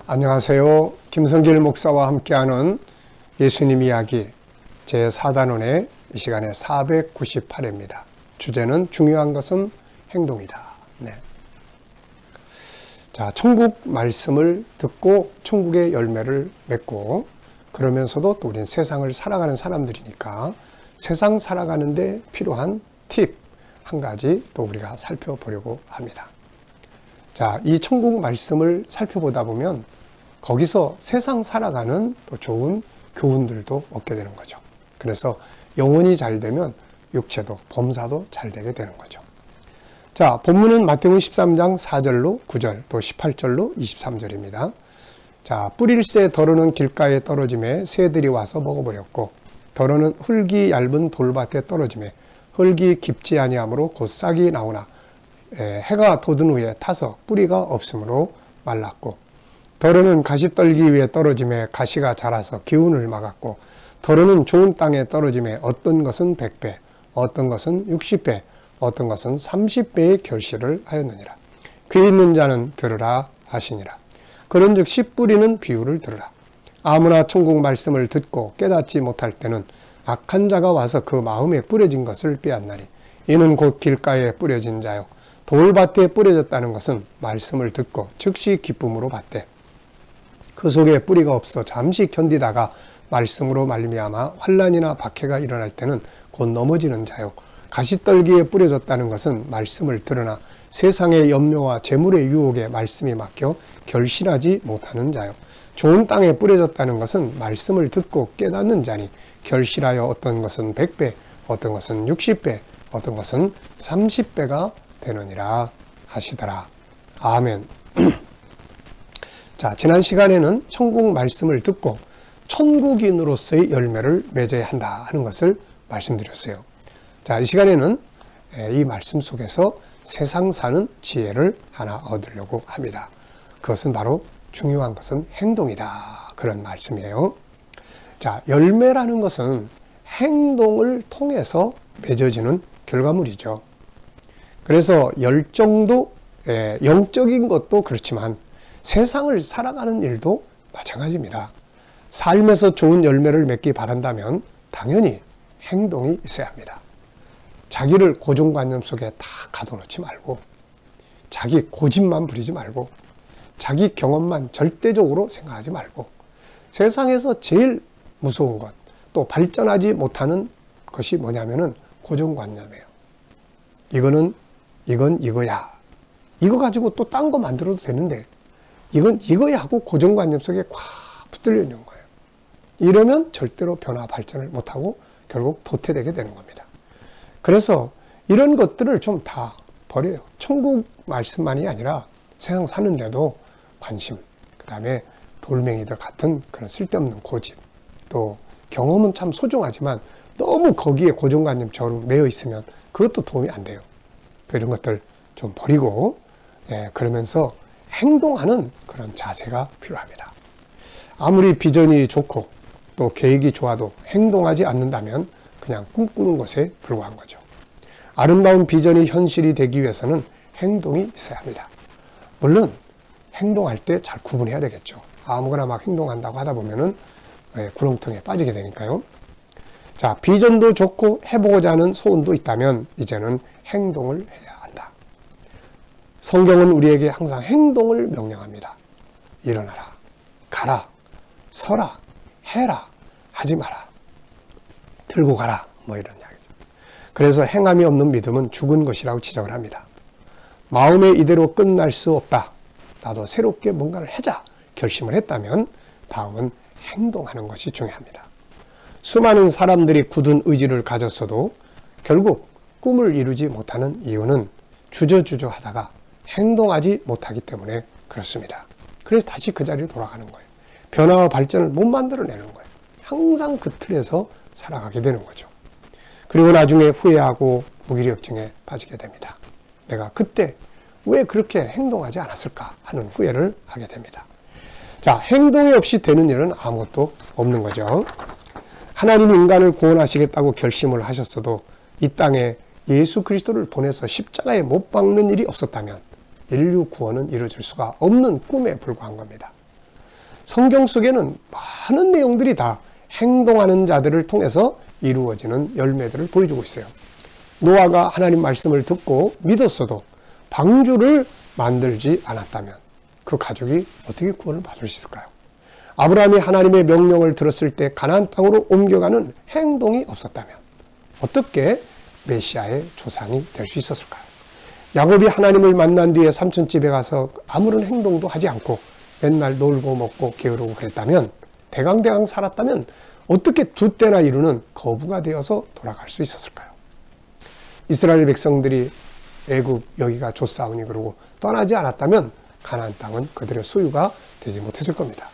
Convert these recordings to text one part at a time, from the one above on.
안녕하세요. 김성길 목사와 함께하는 예수님 이야기 제4단원의 이 시간에 498회입니다. 주제는 중요한 것은 행동이다. 네. 자, 천국 말씀을 듣고 천국의 열매를 맺고 그러면서도 또 우리는 세상을 살아가는 사람들이니까 세상 살아가는데 필요한 팁 한 가지 또 우리가 살펴보려고 합니다. 자, 이 천국 말씀을 살펴보다 보면 거기서 세상 살아가는 또 좋은 교훈들도 얻게 되는 거죠. 그래서 영혼이 잘 되면 육체도 범사도 잘 되게 되는 거죠. 자, 본문은 마태복음 13장 4절로 9절 또 18절로 23절입니다. 자, 뿌릴새 덜어는 길가에 떨어짐에 새들이 와서 먹어버렸고 덜어는 흙이 얇은 돌밭에 떨어짐에 흙이 깊지 아니하므로 곧 싹이 나오나 해가 돋은 후에 타서 뿌리가 없으므로 말랐고 덜어는 가시떨기 위에 떨어짐에 가시가 자라서 기운을 막았고 덜어는 좋은 땅에 떨어짐에 어떤 것은 100배 어떤 것은 60배 어떤 것은 30배의 결실을 하였느니라. 귀 있는 자는 들으라 하시니라. 그런즉 씨 뿌리는 비유를 들으라. 아무나 천국 말씀을 듣고 깨닫지 못할 때는 악한 자가 와서 그 마음에 뿌려진 것을 빼앗나니 이는 곧 길가에 뿌려진 자요 돌밭에 뿌려졌다는 것은 말씀을 듣고 즉시 기쁨으로 받되 그 속에 뿌리가 없어 잠시 견디다가 말씀으로 말미암아 환난이나 박해가 일어날 때는 곧 넘어지는 자요 가시떨기에 뿌려졌다는 것은 말씀을 들으나 세상의 염려와 재물의 유혹에 말씀이 막혀 결실하지 못하는 자요 좋은 땅에 뿌려졌다는 것은 말씀을 듣고 깨닫는 자니 결실하여 어떤 것은 100배 어떤 것은 60배 어떤 것은 30배가 되느니라 하시더라. 아멘. 자, 지난 시간에는 천국 말씀을 듣고 천국인으로서의 열매를 맺어야 한다 하는 것을 말씀드렸어요. 자, 이 시간에는 이 말씀 속에서 세상 사는 지혜를 하나 얻으려고 합니다. 그것은 바로 중요한 것은 행동이다. 그런 말씀이에요. 자, 열매라는 것은 행동을 통해서 맺어지는 결과물이죠. 그래서 열정도 영적인 것도 그렇지만 세상을 살아가는 일도 마찬가지입니다. 삶에서 좋은 열매를 맺기 바란다면 당연히 행동이 있어야 합니다. 자기를 고정관념 속에 다 가둬놓지 말고 자기 고집만 부리지 말고 자기 경험만 절대적으로 생각하지 말고 세상에서 제일 무서운 것, 또 발전하지 못하는 것이 뭐냐면은 고정관념이에요. 이건 이거야. 이거 가지고 또 딴 거 만들어도 되는데 이건 이거야 하고 고정관념 속에 꽉 붙들려 있는 거예요. 이러면 절대로 변화 발전을 못하고 결국 도태되게 되는 겁니다. 그래서 이런 것들을 좀 다 버려요. 천국 말씀만이 아니라 세상 사는데도 관심, 그 다음에 돌멩이들 같은 그런 쓸데없는 고집, 또 경험은 참 소중하지만 너무 거기에 고정관념처럼 매여 있으면 그것도 도움이 안 돼요. 이런 것들 좀 버리고 그러면서 행동하는 그런 자세가 필요합니다. 아무리 비전이 좋고 또 계획이 좋아도 행동하지 않는다면 그냥 꿈꾸는 것에 불과한 거죠. 아름다운 비전이 현실이 되기 위해서는 행동이 있어야 합니다. 물론 행동할 때 잘 구분해야 되겠죠. 아무거나 막 행동한다고 하다 보면은 구렁텅이에 빠지게 되니까요. 자, 비전도 좋고 해보고자 하는 소원도 있다면 이제는 행동을 해야 한다. 성경은 우리에게 항상 행동을 명령합니다. 일어나라, 가라, 서라, 해라, 하지 마라, 들고 가라, 뭐 이런 이야기죠. 그래서 행함이 없는 믿음은 죽은 것이라고 지적을 합니다. 마음에 이대로 끝날 수 없다. 나도 새롭게 뭔가를 하자 결심을 했다면 다음은 행동하는 것이 중요합니다. 수많은 사람들이 굳은 의지를 가졌어도 결국 꿈을 이루지 못하는 이유는 주저주저 하다가 행동하지 못하기 때문에 그렇습니다. 그래서 다시 그 자리로 돌아가는 거예요. 변화와 발전을 못 만들어내는 거예요. 항상 그 틀에서 살아가게 되는 거죠. 그리고 나중에 후회하고 무기력증에 빠지게 됩니다. 내가 그때 왜 그렇게 행동하지 않았을까 하는 후회를 하게 됩니다. 자, 행동이 없이 되는 일은 아무것도 없는 거죠. 하나님 인간을 구원하시겠다고 결심을 하셨어도 이 땅에 예수 그리스도를 보내서 십자가에 못 박는 일이 없었다면 인류 구원은 이루어질 수가 없는 꿈에 불과한 겁니다. 성경 속에는 많은 내용들이 다 행동하는 자들을 통해서 이루어지는 열매들을 보여주고 있어요. 노아가 하나님 말씀을 듣고 믿었어도 방주를 만들지 않았다면 그 가족이 어떻게 구원을 받을 수 있을까요? 아브라함이 하나님의 명령을 들었을 때 가나안 땅으로 옮겨가는 행동이 없었다면 어떻게 메시아의 조상이 될 수 있었을까요? 야곱이 하나님을 만난 뒤에 삼촌 집에 가서 아무런 행동도 하지 않고 맨날 놀고 먹고 게으르고 그랬다면, 대강대강 살았다면 어떻게 두 때나 이루는 거부가 되어서 돌아갈 수 있었을까요? 이스라엘 백성들이 애굽 여기가 좋사오니 그러고 떠나지 않았다면 가나안 땅은 그들의 소유가 되지 못했을 겁니다.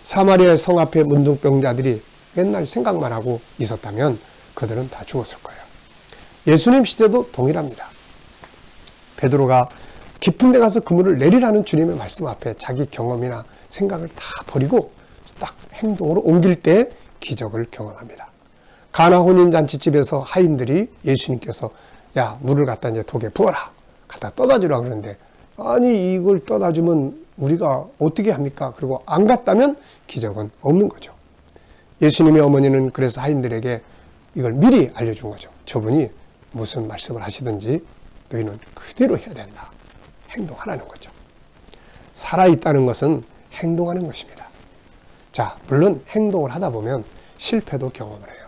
사마리아 성 앞에 문둥병자들이 맨날 생각만 하고 있었다면 그들은 다 죽었을 거예요. 예수님 시대도 동일합니다. 베드로가 깊은 데 가서 그물을 내리라는 주님의 말씀 앞에 자기 경험이나 생각을 다 버리고 딱 행동으로 옮길 때 기적을 경험합니다. 가나 혼인잔치집에서 하인들이 예수님께서 야, 물을 갖다 이제 독에 부어라, 갖다 떠다 주라 그러는데, 아니 이걸 떠다 주면 우리가 어떻게 합니까? 그리고 안 갔다면 기적은 없는 거죠. 예수님의 어머니는 그래서 하인들에게 이걸 미리 알려준 거죠. 저분이 무슨 말씀을 하시든지 너희는 그대로 해야 된다. 행동하라는 거죠. 살아있다는 것은 행동하는 것입니다. 자, 물론 행동을 하다 보면 실패도 경험을 해요.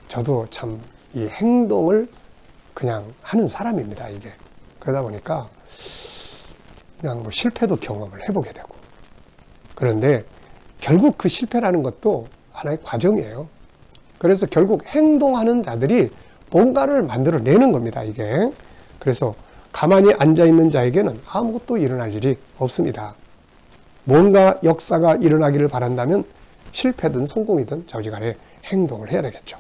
저도 참 이 행동을 그냥 하는 사람입니다, 이게. 그러다 보니까 그냥 뭐 실패도 경험을 해보게 되고. 그런데 결국 그 실패라는 것도 하나의 과정이에요. 그래서 결국 행동하는 자들이 뭔가를 만들어내는 겁니다, 이게. 그래서 가만히 앉아있는 자에게는 아무것도 일어날 일이 없습니다. 뭔가 역사가 일어나기를 바란다면 실패든 성공이든 저지간에 행동을 해야 되겠죠.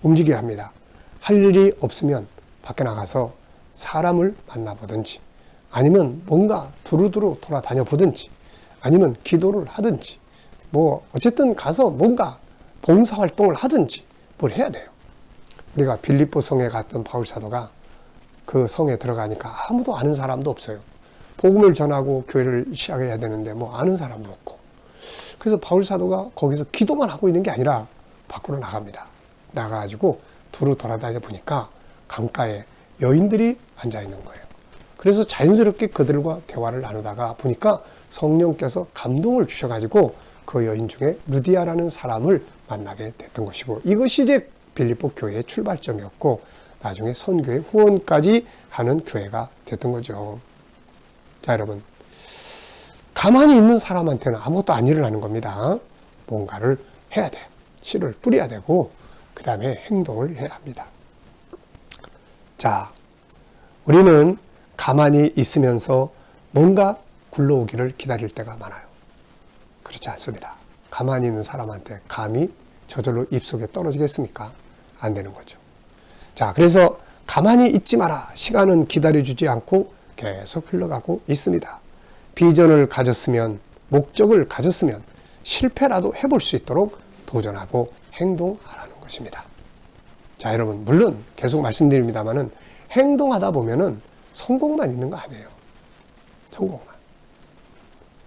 움직여야 합니다. 할 일이 없으면 밖에 나가서 사람을 만나보든지, 아니면 뭔가 두루두루 돌아다녀 보든지, 아니면 기도를 하든지, 뭐 어쨌든 가서 뭔가 봉사활동을 하든지 뭘 해야 돼요. 우리가 빌립보 성에 갔던 바울 사도가 그 성에 들어가니까 아무도 아는 사람도 없어요. 복음을 전하고 교회를 시작해야 되는데 뭐 아는 사람도 없고. 그래서 바울 사도가 거기서 기도만 하고 있는 게 아니라 밖으로 나갑니다. 나가가지고 두루 돌아다녀 보니까 강가에 여인들이 앉아 있는 거예요. 그래서 자연스럽게 그들과 대화를 나누다가 보니까 성령께서 감동을 주셔가지고 그 여인 중에 루디아라는 사람을 만나게 됐던 것이고, 이것이 이제 빌립보 교회의 출발점이었고 나중에 선교의 후원까지 하는 교회가 됐던 거죠. 자, 여러분, 가만히 있는 사람한테는 아무것도 안 일어나는 겁니다. 뭔가를 해야 돼. 씨를 뿌려야 되고 그 다음에 행동을 해야 합니다. 자, 우리는 가만히 있으면서 뭔가 굴러오기를 기다릴 때가 많아요. 그렇지 않습니다. 가만히 있는 사람한테 감히 저절로 입속에 떨어지겠습니까? 안 되는 거죠. 자, 그래서 가만히 있지 마라. 시간은 기다려주지 않고 계속 흘러가고 있습니다. 비전을 가졌으면, 목적을 가졌으면 실패라도 해볼 수 있도록 도전하고 행동하라는 것입니다. 자, 여러분, 물론 계속 말씀드립니다만은 행동하다 보면은 성공만 있는 거 아니에요. 성공만.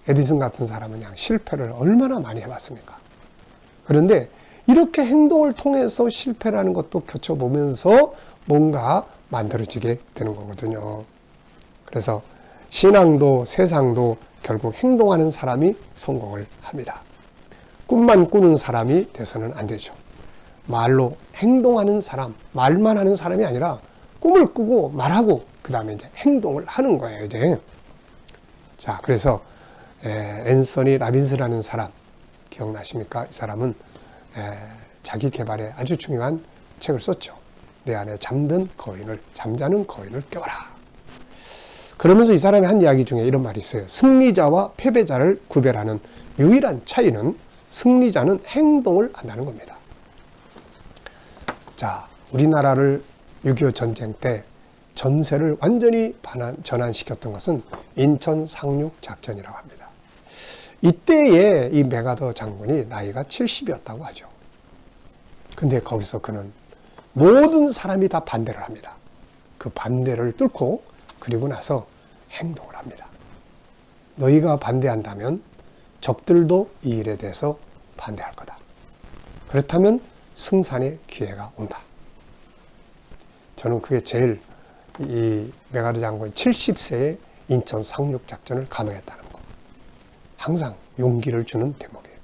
에디슨 같은 사람은 그냥 실패를 얼마나 많이 해봤습니까? 그런데 이렇게 행동을 통해서 실패라는 것도 겪어보면서 뭔가 만들어지게 되는 거거든요. 그래서 신앙도 세상도 결국 행동하는 사람이 성공을 합니다. 꿈만 꾸는 사람이 돼서는 안 되죠. 말로 행동하는 사람, 말만 하는 사람이 아니라 꿈을 꾸고 말하고 그 다음에 이제 행동을 하는 거예요, 이제. 자, 그래서 앤서니 라빈스라는 사람 기억나십니까? 이 사람은 자기 개발에 아주 중요한 책을 썼죠. 내 안에 잠자는 거인을 깨워라. 그러면서 이 사람이 한 이야기 중에 이런 말이 있어요. 승리자와 패배자를 구별하는 유일한 차이는 승리자는 행동을 한다는 겁니다. 자, 우리나라를 6.25 전쟁 때 전세를 완전히 전환시켰던 것은 인천 상륙 작전이라고 합니다. 이때에 이 메가더 장군이 나이가 70이었다고 하죠. 근데 거기서 그는 모든 사람이 다 반대를 합니다. 그 반대를 뚫고 그리고 나서 행동을 합니다. 너희가 반대한다면 적들도 이 일에 대해서 반대할 거다. 그렇다면 승산의 기회가 온다. 저는 그게 제일 이 메가드 장군이 70세에 인천 상륙작전을 감행했다는 거. 항상 용기를 주는 대목이에요.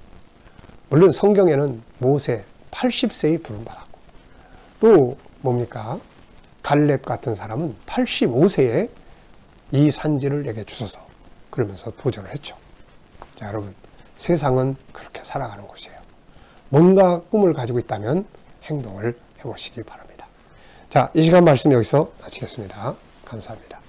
물론 성경에는 모세 80세에 부름받았고, 또 뭡니까? 갈렙 같은 사람은 85세에 이 산지를 내게 주소서 그러면서 도전을 했죠. 자, 여러분, 세상은 그렇게 살아가는 곳이에요. 뭔가 꿈을 가지고 있다면 행동을 해보시기 바랍니다. 자, 이 시간 말씀 여기서 마치겠습니다. 감사합니다.